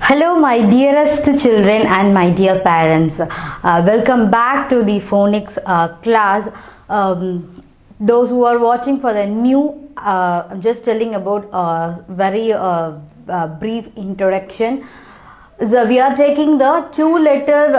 Hello my dearest children and my dear parents. Welcome back to the Phonics class. Those who are watching for the new, I'm just telling about very brief introduction. So we are taking the two-letter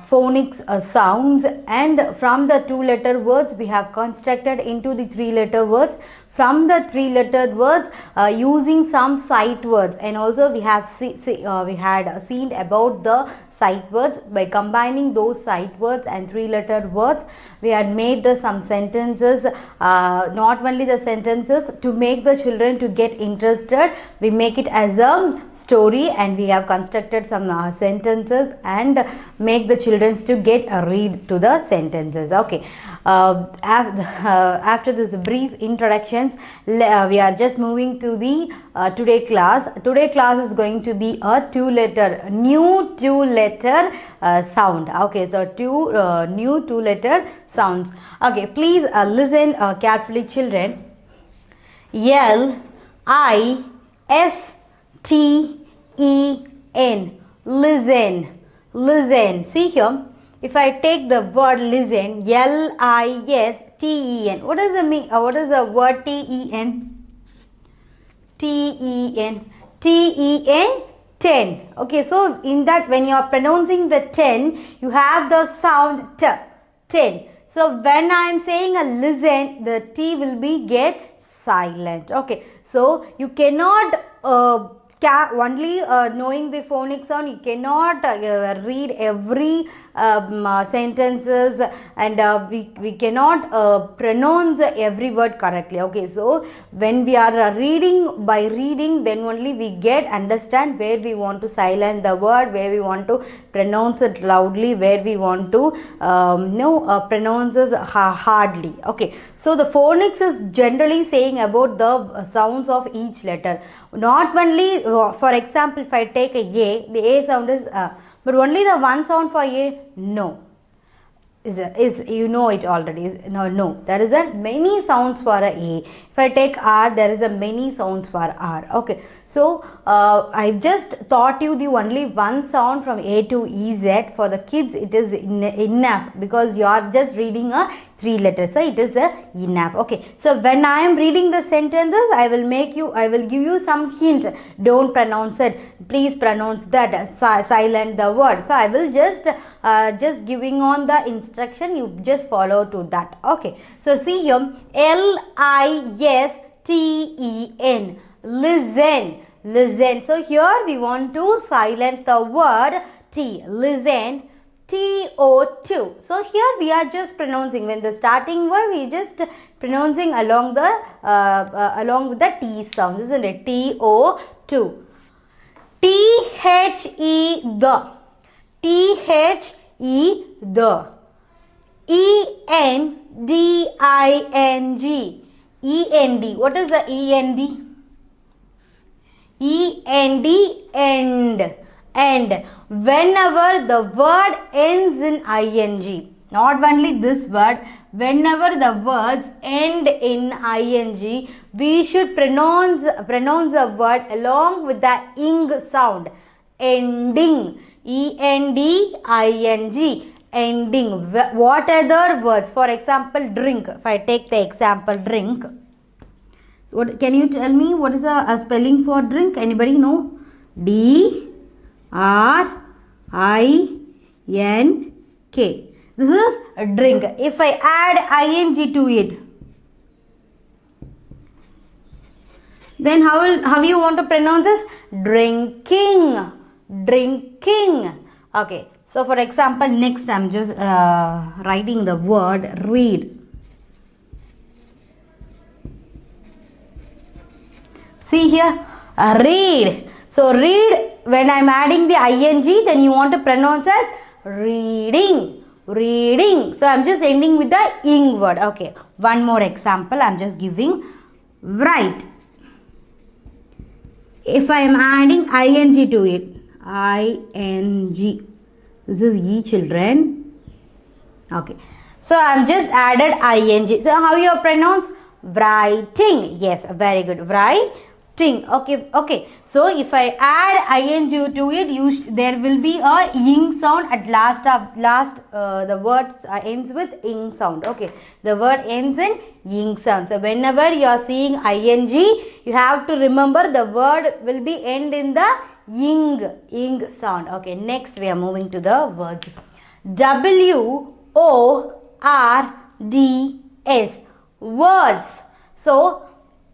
phonics sounds, and from the two-letter words we have constructed into the three-letter words. From the three-lettered words, using some sight words, and also we have we had seen about the sight words. By combining those sight words and three-lettered words, we had made some sentences. Not only the sentences, to make the children to get interested, we make it as a story, and we have constructed some sentences and make the children to get a read to the sentences. Okay. After this brief introductions, we are just moving to the today class. Today class is going to be a new two-letter sound. Okay, so new two-letter sounds. Okay, please listen carefully, children. L I S T E N. Listen. Listen. See here. If I take the word listen, L-I-S-T-E-N. What does it mean? What is the word T-E-N? T-E-N. T-E-N, 10. Okay, so in that, when you are pronouncing the 10, you have the sound T, 10. So when I am saying a listen, the T will be get silent. Okay, so you cannot only knowing the phonic sound, you cannot read every sentences, and we cannot pronounce every word correctly. Okay, so when we are reading, by reading, then only we understand where we want to silence the word, where we want to pronounce it loudly, where we want to pronounce it hardly. Okay, so the phonics is generally saying about the sounds of each letter. Not only, for example, if I take a, the A sound is but only the one sound for A, no. Is you know it already. No, there is a many sounds for a A. If I take R, there is a many sounds for R. Okay, so I just taught you the only one sound from A to EZ. For the kids, it is enough, because you are just reading a 3 letters, so it is enough. Okay, so when I am reading the sentences, I will give you some hint. Don't pronounce it. Please pronounce that. Silent the word. So I will just giving on the instruction. You just follow to that. Okay. So see here, L-I-S-T-E-N. Listen. Listen. So here we want to silence the word T. Listen. T-O-2. So here we are just pronouncing, when the starting word we just pronouncing along the along with the T sounds, isn't it? T-O-2. T-H-E the. T-H-E the. E-N-D-I-N-G. E-N-D. What is the E-N-D? E-N-D, end. And whenever the word ends in ing, not only this word, whenever the words end in ing, we should pronounce a word along with the ing sound. Ending. E-N-D-I-N-G. Ending. What other words? For example, drink. If I take the example drink, what can you tell me? What is a spelling for drink? Anybody know? D-R-I-N-K. This is a drink. If I add ing to it, then how you want to pronounce this? Drinking. Drinking. Okay. So for example, next I'm just writing the word read. See here, read. So read, when I'm adding the ing, then you want to pronounce as reading. Reading. So I'm just ending with the ing word. Okay. One more example I'm just giving. Write. If I am adding ing to it, ing. This is E, children. Okay. So I'm just added ing. So how you pronounce? Writing. Yes, very good. Writing. ting. Okay. So if I add ing to it, there will be a ing sound at last. The word ends with ing sound. Okay, the word ends in ing sound. So whenever you are seeing ing, you have to remember the word will be end in the ing sound. Okay, next we are moving to the words. words. Words. So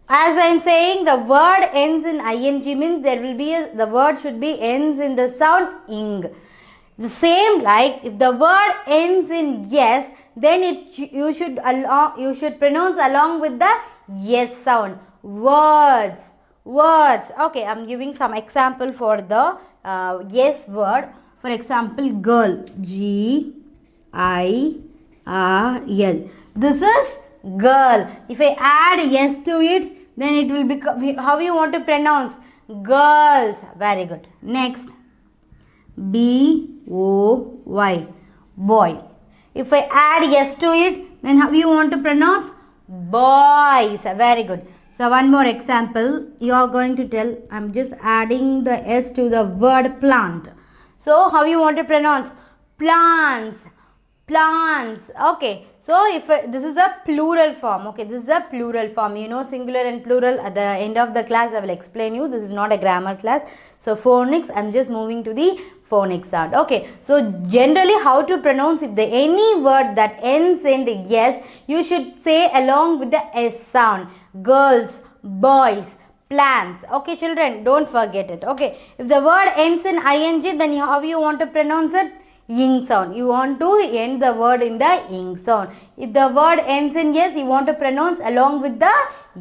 as I am saying, the word ends in ing means there will be the word should be ends in the sound ing. The same like if the word ends in yes, then you should pronounce along with the yes sound. Words. Okay, I am giving some example for the yes word. For example, girl. GIRL. This is girl. If I add yes to it, then it will become, how you want to pronounce? Girls. Very good. Next. BOY. Boy. If I add yes to it, then how you want to pronounce? Boys. Very good. So one more example. You are going to tell, I am just adding the S to the word plant. So how you want to pronounce? Plants. Okay, so if this is a plural form. Okay, this is a plural form. You know singular and plural. At the end of the class I will explain you. This is not a grammar class. So phonics, I am just moving to the phonics sound. Okay, so generally how to pronounce, if the any word that ends in the yes, you should say along with the S sound. Girls, boys, plants. Okay children, don't forget it. Okay, if the word ends in ing, then how you want to pronounce it? Ing sound. You want to end the word in the ing sound. If the word ends in yes, you want to pronounce along with the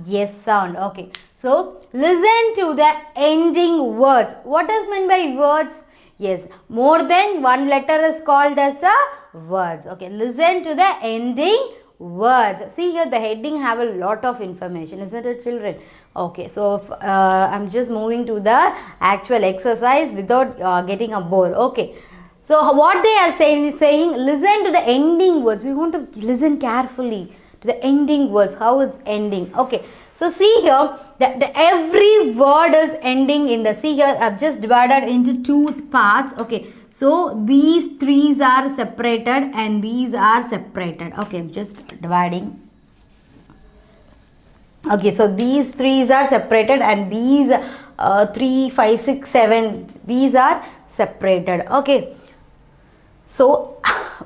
yes sound. Okay. So listen to the ending words. What is meant by words? Yes, more than one letter is called as a words. Okay, listen to the ending words. See here, the heading have a lot of information, isn't it children? Okay, so I'm just moving to the actual exercise without getting a bore. Okay. So what they are saying is listen to the ending words. We want to listen carefully to the ending words. How it's ending. Okay. So see here that every word is ending in the, see here I've just divided into two parts. Okay. So these three are separated and these are separated. Okay. I'm just dividing. Okay. So these three are separated and these 3, 5, 6, 7 these are separated. Okay. So,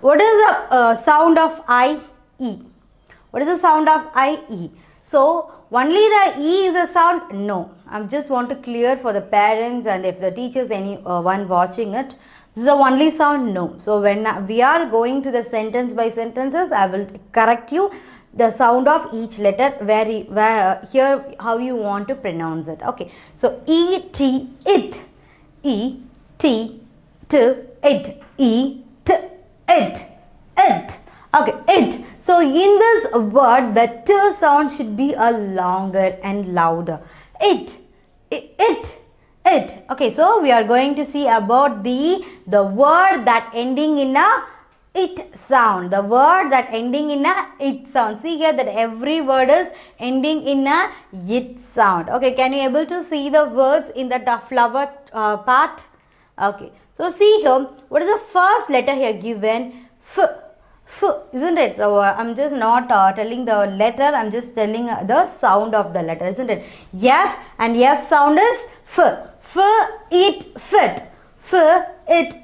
what is the sound of I-E? What is the sound of I-E? So, only the E is a sound? No. I just want to clear for the parents and if the teachers, anyone watching it, this is the only sound? No. So, when we are going to the sentence by sentences, I will correct you the sound of each letter where here how you want to pronounce it. Okay. So, E-T, it. E-T, T, it. E, it. Okay, it. So in this word, the T sound should be a longer and louder. It. Okay, so we are going to see about the word that ending in a it sound. The word that ending in a it sound. See here that every word is ending in a it sound. Okay, can you able to see the words in the flower part? Okay. So see here, what is the first letter here given? F, isn't it? So I'm just not telling the letter, I'm just telling the sound of the letter, isn't it? F, and F sound is F. It,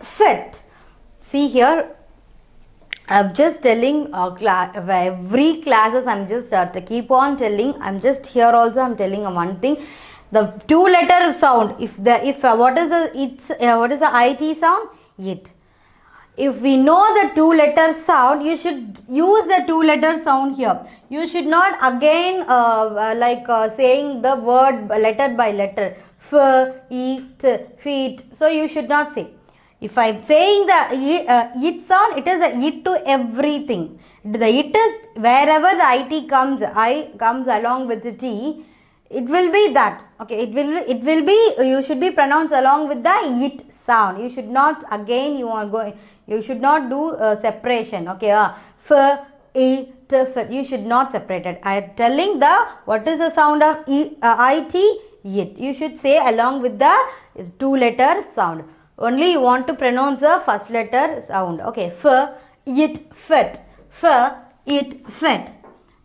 fit. See here, I'm just telling every classes, I'm just keep on telling, I'm just here also I'm telling one thing. The two letter sound, what is the IT sound? It. If we know the two letter sound, you should use the two letter sound here. You should not again saying the word letter by letter. Feet. So you should not say. If I am saying the it sound, it is a it to everything. The it is wherever the IT comes, I comes along with the T. It will be that. Okay, it will be, you should be pronounced along with the it sound. You should not again, you should not do separation. Okay, it, you should not separate it. I am telling what is the sound of IT? it. You should say along with the 2-letter sound. Only you want to pronounce the first letter sound. Okay, f, it, fit. F, it, fit.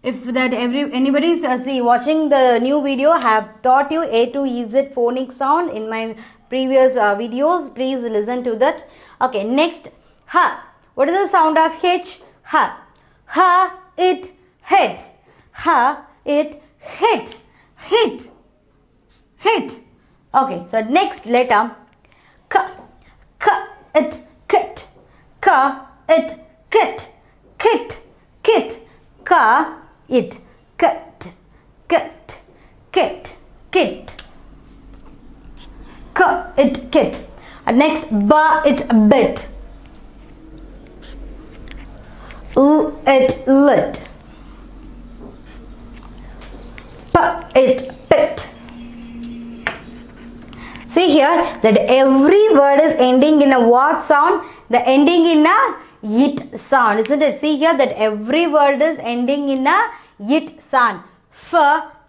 If that anybody is watching the new video, I have taught you A to Z phonic sound in my previous videos. Please listen to that. Okay, next, ha. What is the sound of H? Ha. Ha, it, hit. Ha, it, hit. Hit. Hit. Okay, so next letter, k. K, it, kit. K, it, kit. Kit. Kit. K, it, kit. Kit. Kit. Kit. K, it, kit. And next, ba, it, bit. L, it, lit. P, it, pit. See here that every word is ending in a what sound? The ending in a it sound, isn't it? See here that every word is ending in a it sound. F,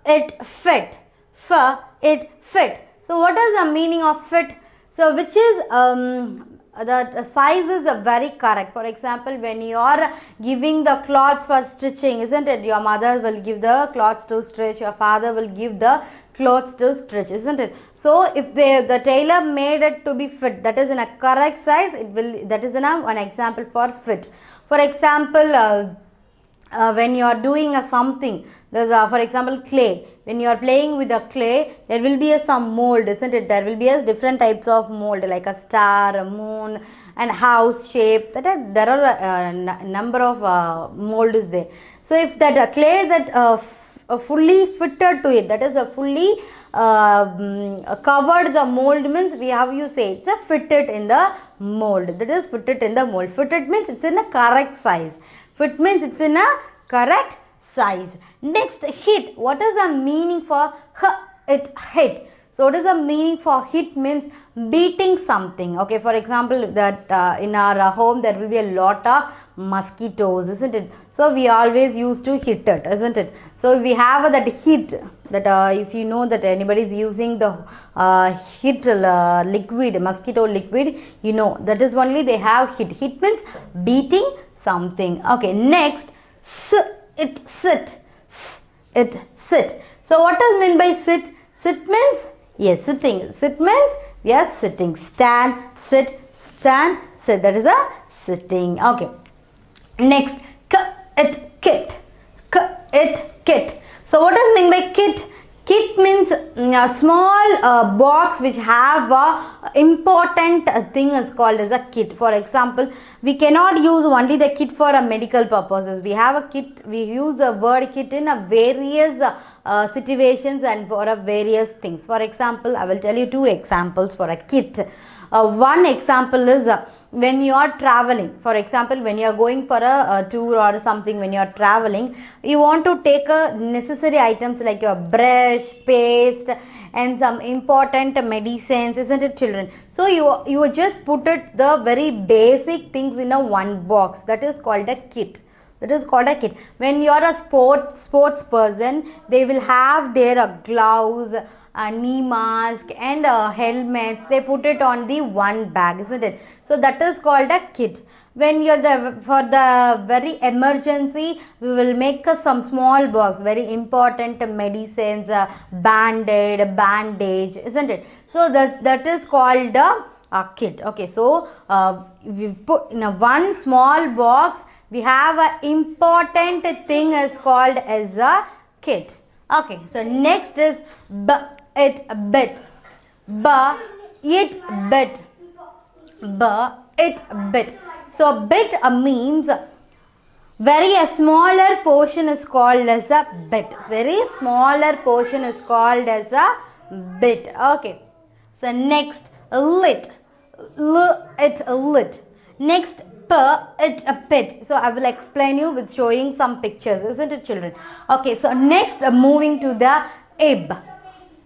it, fit. F, it, fit. So what is the meaning of fit? So which is the size is very correct. For example, when you are giving the cloths for stitching, isn't it? Your mother will give the cloths to stitch, your father will give the clothes to stitch, isn't it? So if the tailor made it to be fit, that is in a correct size, it will, that is an example for fit. For example, when you are doing something, there's for example clay. When you are playing with a clay, there will be some mold, isn't it? There will be different types of mold, like a star, a moon, and house shape. There are a number of mold is there. So if that clay that fully fitted to it, that is a fully covered the mold, means we have you say it's a fitted in the mold. That is fitted in the mold. Fitted means it's in a correct size. Fit means it's in a correct size. Next, hit. What is the meaning for it, hit? So what is the meaning for hit? Means beating something. Okay, for example, that in our home there will be a lot of mosquitoes, isn't it? So we always used to hit it, isn't it? So we have that hit, that if you know that anybody is using the hit liquid, mosquito liquid, you know that is only they have hit. Hit means beating something. Okay, next, it, sit. It, sit. So what does mean by sit? Sit means, yes, sitting. Sit means we are sitting. Stand, sit, stand, sit. That is a sitting. Okay. Next, it, kit. It, kit. So what does mean by kit? Kit means a small box which have a important thing is called as a kit. For example, we cannot use only the kit for a medical purposes. We have a kit, we use the word kit in a various situations and for a various things. For example, I will tell you 2 examples for a kit. One example is when you are traveling. For example, when you are going for a tour or something, when you are traveling, you want to take necessary items like your brush, paste, and some important medicines, isn't it, children? So you just put it the very basic things in a one box. That is called a kit. That is called a kit. When you are a sports person, they will have their gloves, knee mask, and helmets. They put it on the one bag, isn't it? So that is called a kit. When you're for the very emergency, we will make some small box, very important medicines, band-aid, bandage, isn't it? So that is called a kit. Okay, so we put in a one small box, we have an important thing is called as a kit. Okay, so next is it, bit. It, bit. It, bit. So bit means very smaller portion is called as a bit. Very smaller portion is called as a bit. Okay. So next, lit. It, lit. Next, it, a pit. So I will explain you with showing some pictures, isn't it, children? Okay, so next moving to the ib.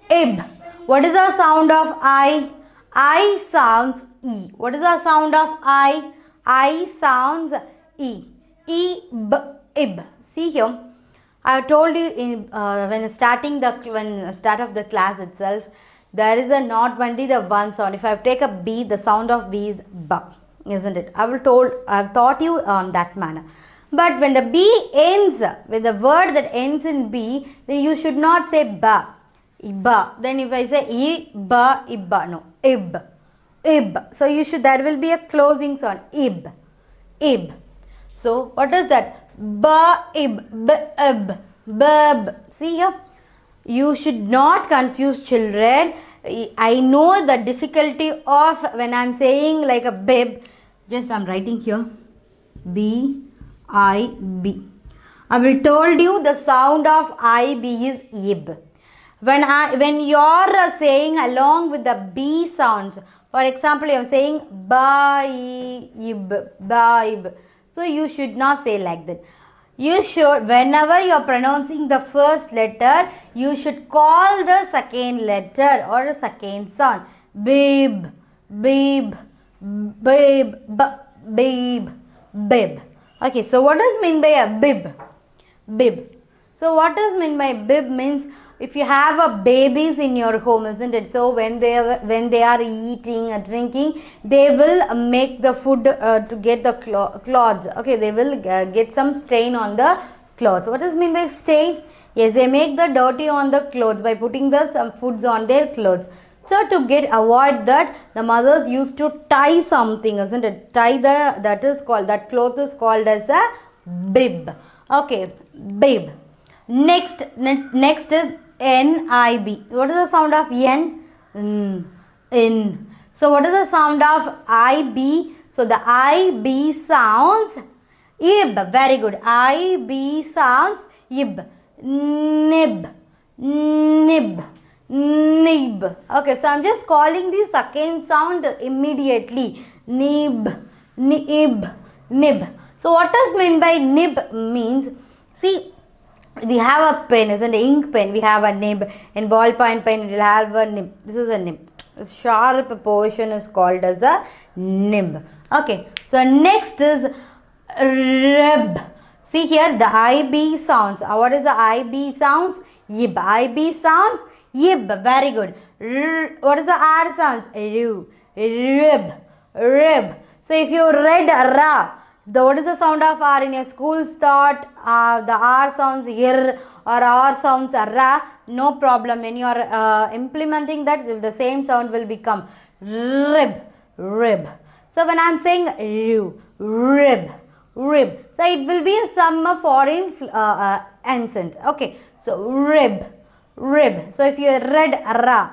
Ib. What is the sound of I? I sounds E. What is the sound of I? I sounds E. Ib. See here. I told you in when start of the class itself, there is a not only the one sound. If I take a B, the sound of B is ba, isn't it? I've taught you on that manner. But when the B ends with the word that ends in B, then you should not say ba, iba. Then if I say iba, iba, no, ib, ib. So you should, there will be a closing sound, ib, ib. So what is that? Ba-ib, b-ib, bab. See here, you should not confuse children. I know the difficulty of when I am saying like a bib. Just I am writing here, B-I-B. I will told you the sound of I-B is ib. When you are saying along with the B sounds, for example, you are saying ba-ib, ba-ib. So you should not say like that. You should, whenever you are pronouncing the first letter, you should call the second letter or the second sound. Bib, bib, bib, bib, bib. Okay, so what does mean by a bib? Bib. So what does mean by bib means if you have a babies in your home, isn't it? So when they are eating or drinking, they will make the food to get the clothes. Okay, they will get some stain on the clothes. What does mean by stain? Yes, they make the dirty on the clothes by putting some foods on their clothes. So to avoid that, the mothers used to tie something, isn't it? Tie that cloth is called as a bib. Okay, bib. Next is N-I-B. What is the sound of N? N. So what is the sound of I-B? So the I-B sounds ib. Very good. I-B sounds ib. Nib. Nib. Nib. Okay, so I'm just calling the second sound immediately. Nib. Nib. Nib. So what does mean by nib means? See, we have a pen, isn't it? Ink pen, we have a nib. In ballpoint pen, it will have a nib. This is a nib. The sharp portion is called as a nib. Okay, so next is rib. See here, the IB sounds. What is the IB sounds? Yib. IB sounds, yib. Very good. What is the R sounds? Ru. Rib. Rib. So if you read ra, what is the sound of R in your school's thought? The R sounds ir or R sounds ra. No problem. When you are implementing that, the same sound will become rib, rib. So when I am saying rib, rib. So it will be some foreign accent. Okay. So rib, rib. So if you read ra,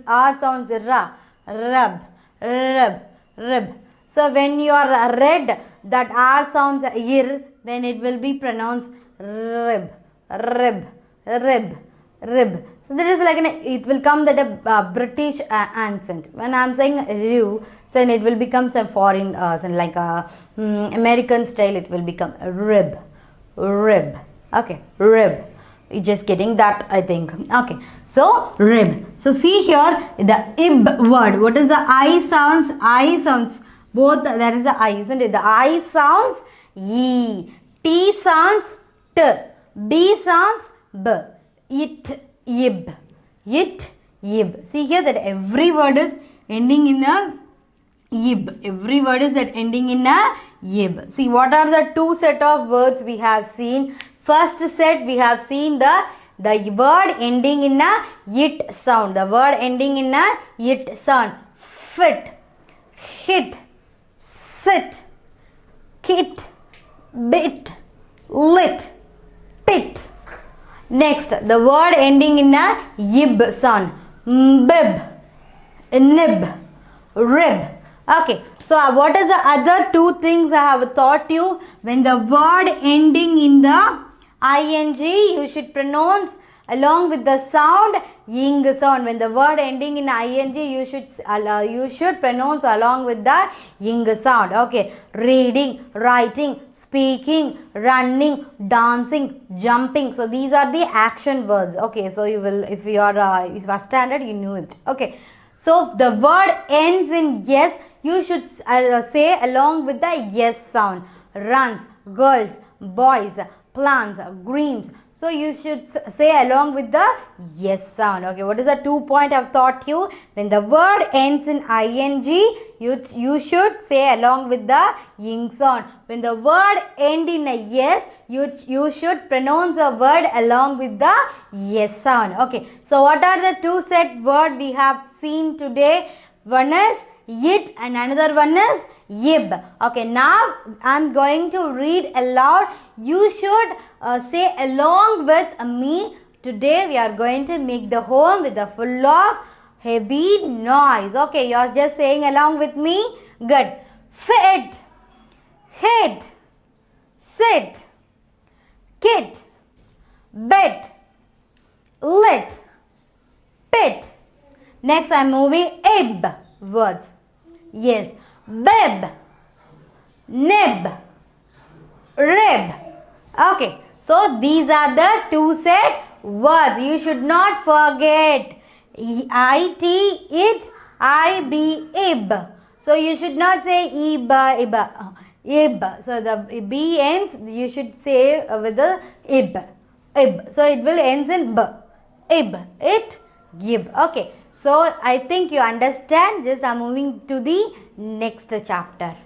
R sounds ra, rub, rib, rib. So when you are read that R sounds ir, then it will be pronounced rib, rib, rib, rib. So there is like it will come that a British accent. When I am saying ru, so it will become some foreign, like a American style. It will become rib, rib. Okay, rib. You're just getting that, I think. Okay, so rib. So see here the ib word. What is the I sounds? I sounds. Both, that is the I, isn't it? The I sounds E. T sounds T. B sounds B. It, ib. It, ib. See here that every word is ending in a ib. Every word is that ending in a ib. See, what are the two set of words we have seen? First set we have seen the word ending in a it sound. The word ending in a it sound. Fit, hit, sit, kit, bit, lit, pit. Next, the word ending in a yib sound. Bib, nib, rib. Okay, so what are the other two things I have taught you? When the word ending in the ing, you should pronounce along with the sound ing sound. When the word ending in ing, you should pronounce along with the ing sound. Okay, reading, writing, speaking, running, dancing, jumping. So these are the action words. Okay, so you will, if you are standard, you knew it. Okay, so the word ends in yes, you should say along with the yes sound. Runs, girls, boys, plants, greens. So you should say along with the yes sound. Okay, what is the 2 point I've taught you? When the word ends in ing, you should say along with the ing sound. When the word end in a yes, you should pronounce a word along with the yes sound. Okay, so what are the two set word we have seen today? One is it and another one is yib. Okay, now I'm going to read aloud. You should say along with me. Today we are going to make the home with a full of heavy noise. Okay, you are just saying along with me. Good. Fit, hit, sit, kit, bit, lit, pit. Next I'm moving ib words. Yes. Bib, nib, rib. Okay. So these are the two set words. You should not forget. It, it, ib, ib. So you should not say iba, iba. Ib. So the b ends, you should say with the ib. Ib. So it will ends in b. Ib. It, gib. Okay. So I think you understand. Just I'm moving to the next chapter.